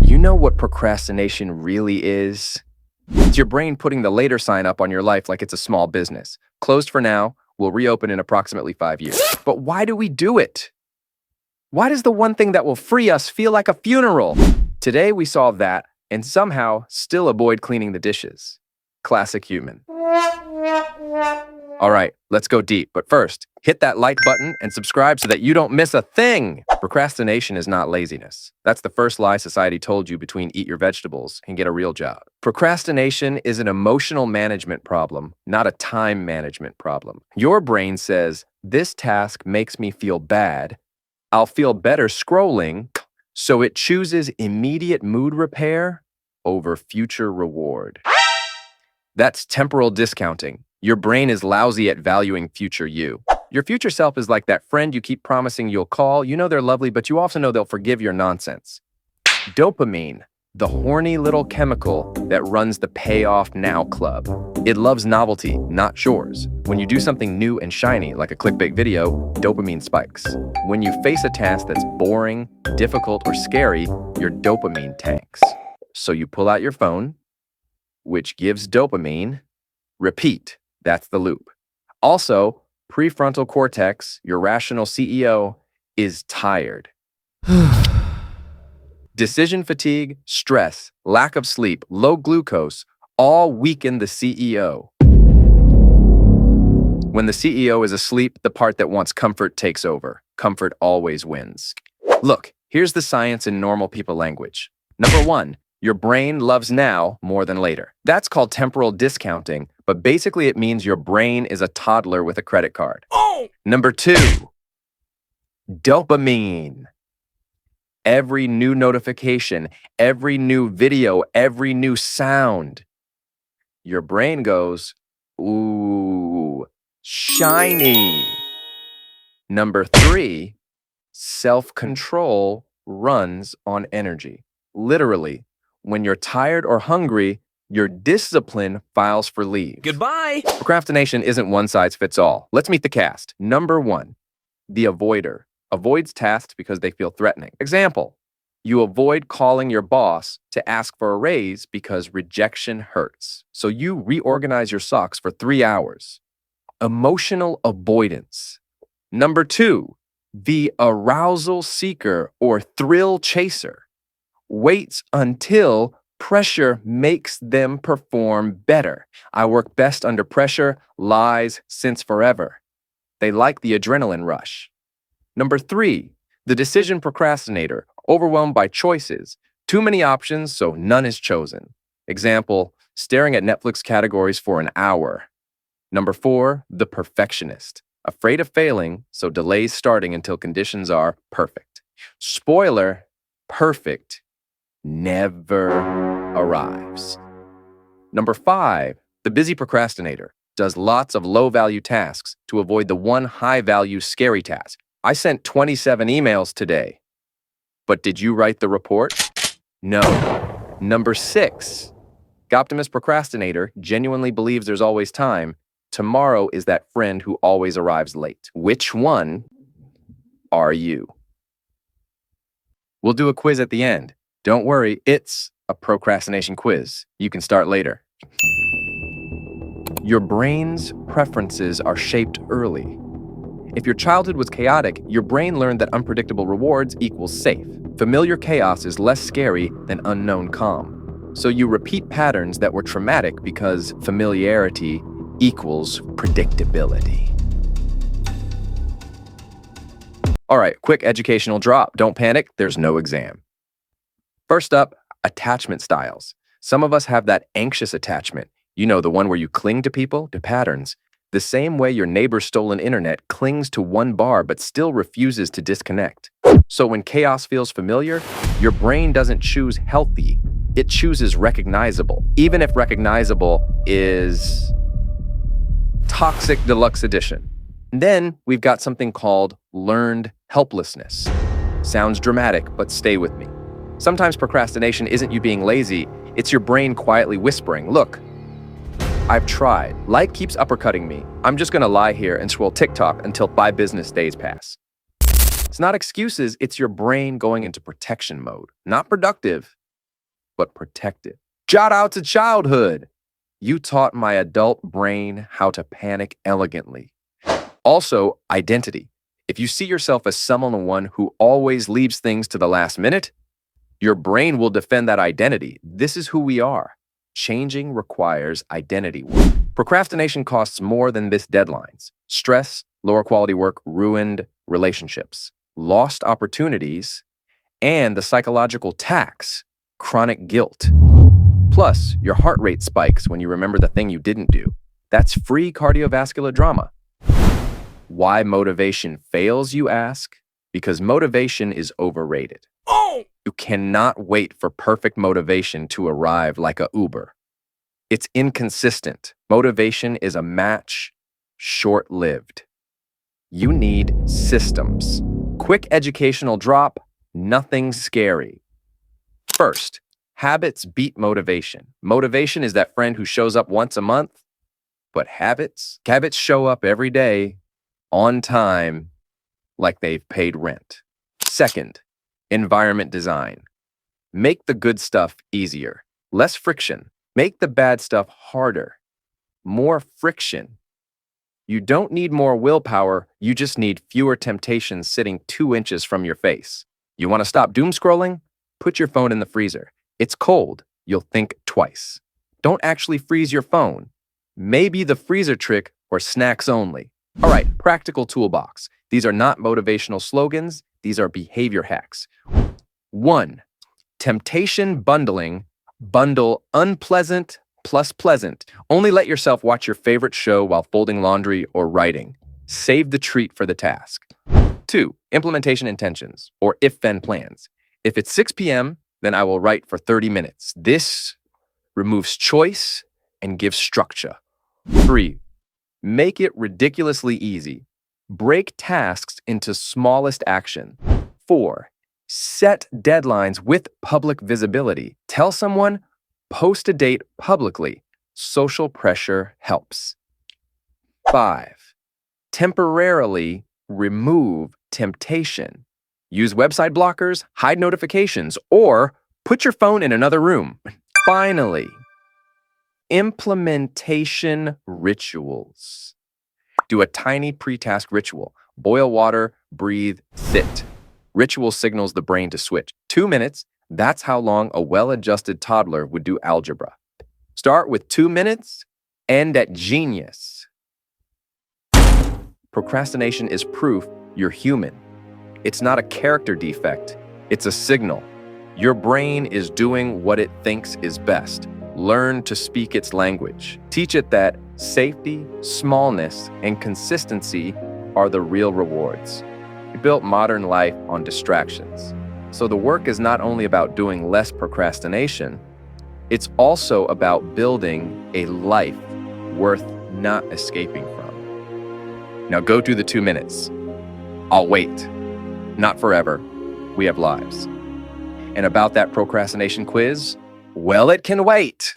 You know what procrastination really is? It's your brain putting the later sign up on your life like it's a small business. Closed for now, will reopen in approximately 5 years. But why do we do it? Why does the one thing that will free us feel like a funeral? Today we solve that and somehow still avoid cleaning the dishes. Classic human. All right, let's go deep. But first, hit that like button and subscribe so that you don't miss a thing. Procrastination is not laziness. That's the first lie society told you between eat your vegetables and get a real job. Procrastination is an emotional management problem, not a time management problem. Your brain says, this task makes me feel bad. I'll feel better scrolling, so it chooses immediate mood repair over future reward. That's temporal discounting. Your brain is lousy at valuing future you. Your future self is like that friend you keep promising you'll call. You know they're lovely, but you also know they'll forgive your nonsense. Dopamine, the horny little chemical that runs the payoff now club. It loves novelty, not chores. When you do something new and shiny, like a clickbait video, dopamine spikes. When you face a task that's boring, difficult, or scary, your dopamine tanks. So you pull out your phone, which gives dopamine. Repeat. That's the loop. Also, prefrontal cortex, your rational CEO, is tired. Decision fatigue, stress, lack of sleep, low glucose, all weaken the CEO. When the CEO is asleep, the part that wants comfort takes over. Comfort always wins. Look, here's the science in normal people language. Number 1, your brain loves now more than later. That's called temporal discounting, but basically it means your brain is a toddler with a credit card. Oh! Number 2, dopamine. Every new notification, every new video, every new sound, your brain goes, ooh, shiny. Number 3, self-control runs on energy. Literally, when you're tired or hungry, your discipline files for leave. Goodbye. Procrastination isn't one size fits all. Let's meet the cast. Number 1, the avoider. Avoids tasks because they feel threatening. Example, you avoid calling your boss to ask for a raise because rejection hurts. So you reorganize your socks for 3 hours. Emotional avoidance. Number 2, the arousal seeker or thrill chaser. Waits until pressure makes them perform better. I work best under pressure, lies since forever. They like the adrenaline rush. Number 3, the decision procrastinator, overwhelmed by choices. Too many options, so none is chosen. Example, staring at Netflix categories for an hour. Number 4, the perfectionist, afraid of failing, so delays starting until conditions are perfect. Spoiler, perfect never arrives. Number 5, the busy procrastinator, does lots of low-value tasks to avoid the one high-value scary task. I sent 27 emails today. But did you write the report? No. Number 6, optimist procrastinator genuinely believes there's always time. Tomorrow is that friend who always arrives late. Which one are you? We'll do a quiz at the end. Don't worry, it's a procrastination quiz. You can start later. Your brain's preferences are shaped early. If your childhood was chaotic, your brain learned that unpredictable rewards equals safe. Familiar chaos is less scary than unknown calm. So you repeat patterns that were traumatic because familiarity equals predictability. All right, quick educational drop. Don't panic, there's no exam. First up, attachment styles. Some of us have that anxious attachment. You know, the one where you cling to people, to patterns. The same way your neighbor's stolen internet clings to one bar but still refuses to disconnect. So when chaos feels familiar, your brain doesn't choose healthy, it chooses recognizable. Even if recognizable is toxic deluxe edition. And then we've got something called learned helplessness. Sounds dramatic, but stay with me. Sometimes procrastination isn't you being lazy, it's your brain quietly whispering, look, I've tried. Life keeps uppercutting me. I'm just gonna lie here and scroll TikTok until 5 business days pass. It's not excuses, it's your brain going into protection mode. Not productive, but protective. Shout out to childhood. You taught my adult brain how to panic elegantly. Also, identity. If you see yourself as someone who always leaves things to the last minute, your brain will defend that identity. This is who we are. Changing requires identity work. Procrastination costs more than missed deadlines. Stress, lower quality work, ruined relationships, lost opportunities, and the psychological tax, chronic guilt. Plus, your heart rate spikes when you remember the thing you didn't do. That's free cardiovascular drama. Why motivation fails, you ask? Because motivation is overrated. You cannot wait for perfect motivation to arrive like a Uber. It's inconsistent. Motivation is a match, short-lived. You need systems. Quick educational drop, nothing scary. First, habits beat motivation. Motivation is that friend who shows up once a month, but habits show up every day, on time, like they've paid rent. Second, environment design. Make the good stuff easier. Less friction. Make the bad stuff harder. More friction. You don't need more willpower, you just need fewer temptations sitting 2 inches from your face. You want to stop doom scrolling? Put your phone in the freezer. It's cold. You'll think twice. Don't actually freeze your phone. Maybe the freezer trick for snacks only. All right, practical toolbox. These are not motivational slogans. These are behavior hacks. 1. Temptation bundling. Bundle unpleasant plus pleasant. Only let yourself watch your favorite show while folding laundry or writing. Save the treat for the task. 2. Implementation intentions, or if-then plans. If it's 6 p.m., then I will write for 30 minutes. This removes choice and gives structure. 3. Make it ridiculously easy. Break tasks into smallest action. 4. Set deadlines with public visibility. Tell someone, post a date publicly. Social pressure helps. 5. Temporarily remove temptation. Use website blockers, hide notifications, or put your phone in another room. Finally, implementation rituals. Do a tiny pre-task ritual. Boil water, breathe, sit. Ritual signals the brain to switch. 2 minutes, that's how long a well-adjusted toddler would do algebra. Start with 2 minutes, end at genius. Procrastination is proof you're human. It's not a character defect, it's a signal. Your brain is doing what it thinks is best. Learn to speak its language. Teach it that safety, smallness, and consistency are the real rewards. We built modern life on distractions. So the work is not only about doing less procrastination, it's also about building a life worth not escaping from. Now go do the 2 minutes. I'll wait. Not forever. We have lives. And about that procrastination quiz, well, it can wait.